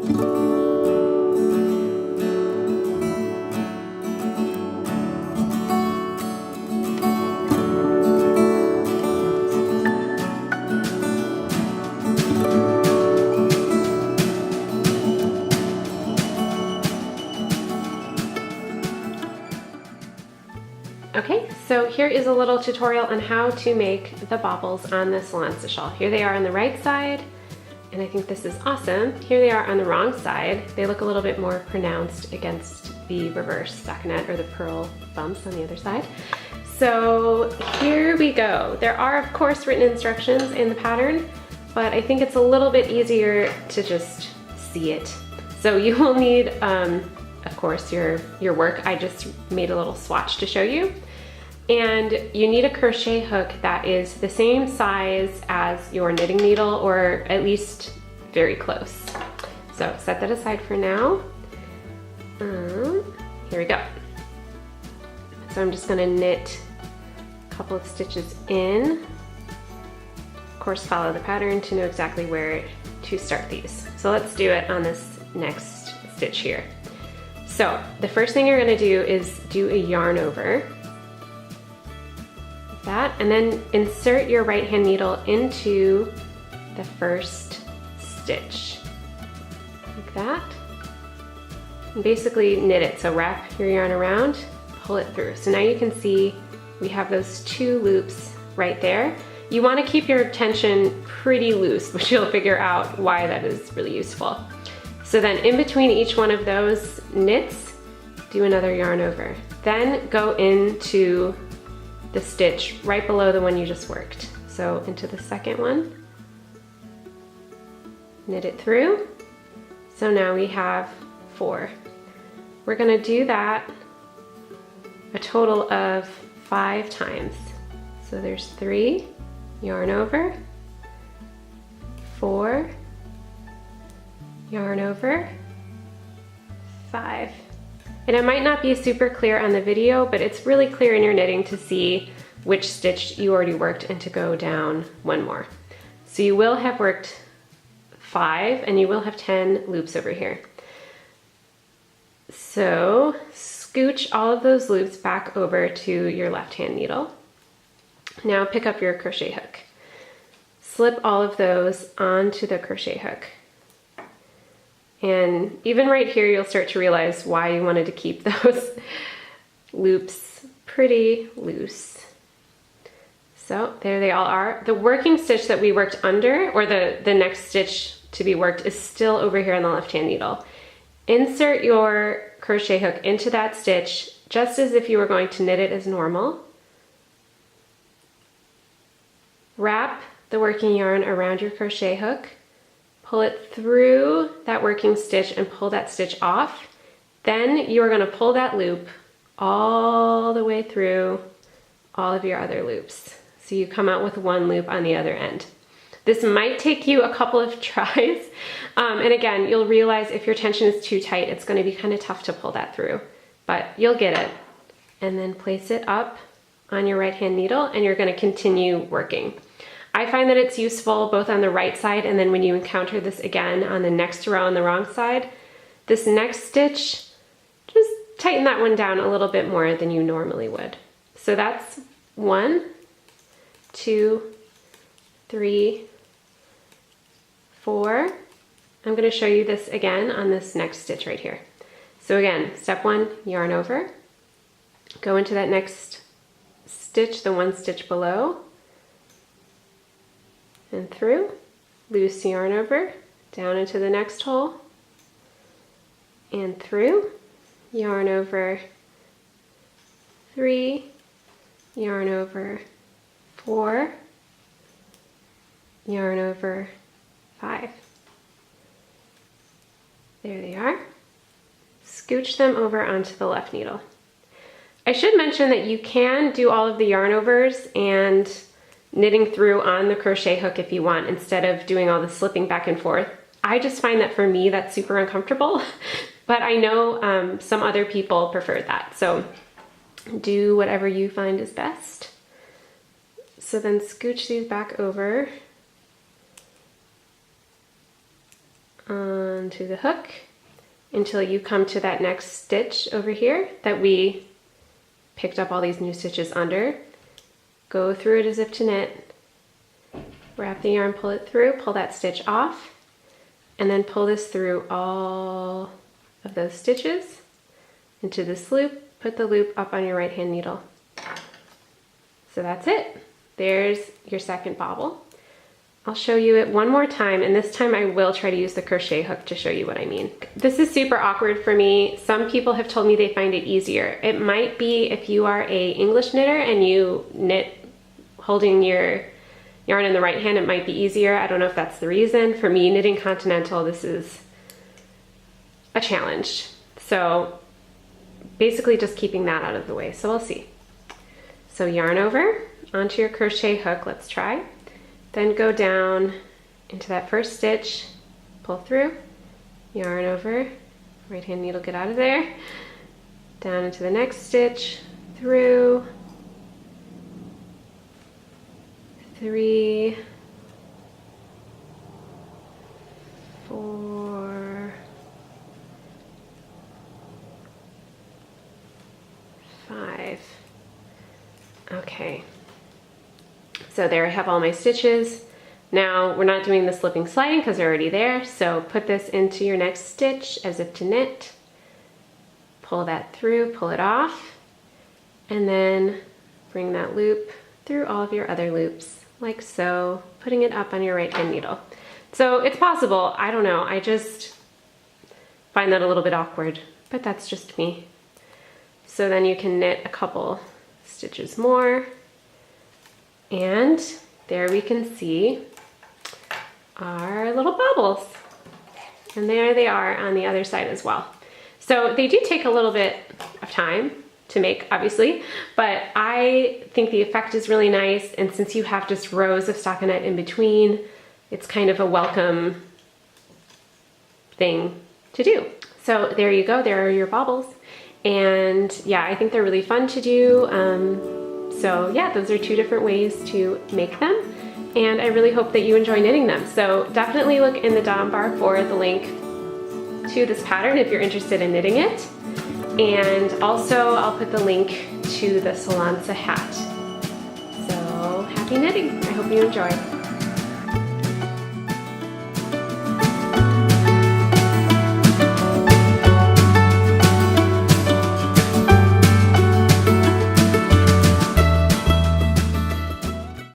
Okay, so here is a little tutorial on how to make the bobbles on the Sallandse shawl. Here they are on the right side, and I think this is awesome. Here they are on the wrong side. They look a little bit more pronounced against the reverse stockinette or the pearl bumps on the other side. So here we go. There are, of course, written instructions in the pattern, but I think it's a little bit easier to just see it. So you will need, of course, your work. I just made a little swatch to show you. And you need a crochet hook that is the same size as your knitting needle, or at least very close. So set that aside for now. Here we go. So I'm just gonna knit a couple of stitches in. Of course, follow the pattern to know exactly where to start these. So let's do it on this next stitch here. So the first thing you're gonna do is do a yarn over. That, and then insert your right hand needle into the first stitch, like that. And basically knit it, so wrap your yarn around, pull it through. So now you can see we have those two loops right there. You want to keep your tension pretty loose, which you'll figure out why that is really useful. So then in between each one of those knits, do another yarn over. Then go into the stitch right below the one you just worked. So into the second one, knit it through. So now we have 4. We're gonna do that a total of 5 times. So there's 3, yarn over, 4, yarn over, 5. And it might not be super clear on the video, but it's really clear in your knitting to see which stitch you already worked and to go down 1 more. So you will have worked 5 and you will have 10 loops over here. So scooch all of those loops back over to your left hand needle. Now pick up your crochet hook. Slip all of those onto the crochet hook. And even right here, you'll start to realize why you wanted to keep those loops pretty loose. So there they all are. The working stitch that we worked under, or the next stitch to be worked, is still over here on the left-hand needle. Insert your crochet hook into that stitch just as if you were going to knit it as normal. Wrap the working yarn around your crochet hook. Pull it through that working stitch and pull that stitch off. Then you are going to pull that loop all the way through all of your other loops. So you come out with 1 loop on the other end. This might take you a couple of tries. And again, you'll realize if your tension is too tight, it's going to be kind of tough to pull that through, but you'll get it. And then place it up on your right hand needle and you're going to continue working. I find that it's useful both on the right side and then when you encounter this again on the next row on the wrong side, this next stitch, just tighten that one down a little bit more than you normally would. So that's 1, 2, 3, 4. I'm going to show you this again on this next stitch right here. So again, step 1, yarn over, go into that next stitch, the 1 stitch below, and through, loose yarn over, down into the next hole, and through, yarn over, 3, yarn over, 4, yarn over, 5. There they are. Scooch them over onto the left needle. I should mention that you can do all of the yarn overs and knitting through on the crochet hook if you want, instead of doing all the slipping back and forth. I just find that for me that's super uncomfortable, but I know some other people prefer that. So do whatever you find is best. So then scooch these back over down to the hook until you come to that next stitch over here that we picked up all these new stitches under. Go through it as if to knit, wrap the yarn, pull it through, pull that stitch off, and then pull this through all of those stitches into this loop. Put the loop up on your right hand needle. So that's it. There's your second bobble. I'll show you it one more time, and this time I will try to use the crochet hook to show you what I mean. This is super awkward for me. Some people have told me they find it easier. It might be if you are a English knitter and you knit holding your yarn in the right hand, it might be easier. I don't know if that's the reason. For me, knitting continental, this is a challenge. So basically just keeping that out of the way. So we'll see. So yarn over onto your crochet hook. Let's try. Then go down into that first stitch, pull through, yarn over, right hand needle, get out of there, down into the next stitch, through, 3, 4, 5. Okay. So there I have all my stitches. Now we're not doing the slipping sliding because they're already there. So put this into your next stitch as if to knit. Pull that through, pull it off, and then bring that loop through all of your other loops, like so, putting it up on your right hand needle. So it's possible, I don't know, I just find that a little bit awkward, but that's just me. So then you can knit a couple stitches more. And there we can see our little bobbles. And there they are on the other side as well. So they do take a little bit of time to make, obviously, but I think the effect is really nice. And since you have just rows of stockinette in between, it's kind of a welcome thing to do. So there you go, there are your bobbles. And yeah, I think they're really fun to do. So yeah, those are 2 different ways to make them, and I really hope that you enjoy knitting them. So definitely look in the dom bar for the link to this pattern if you're interested in knitting it. And also I'll put the link to the Sallandse hat. So happy knitting, I hope you enjoy.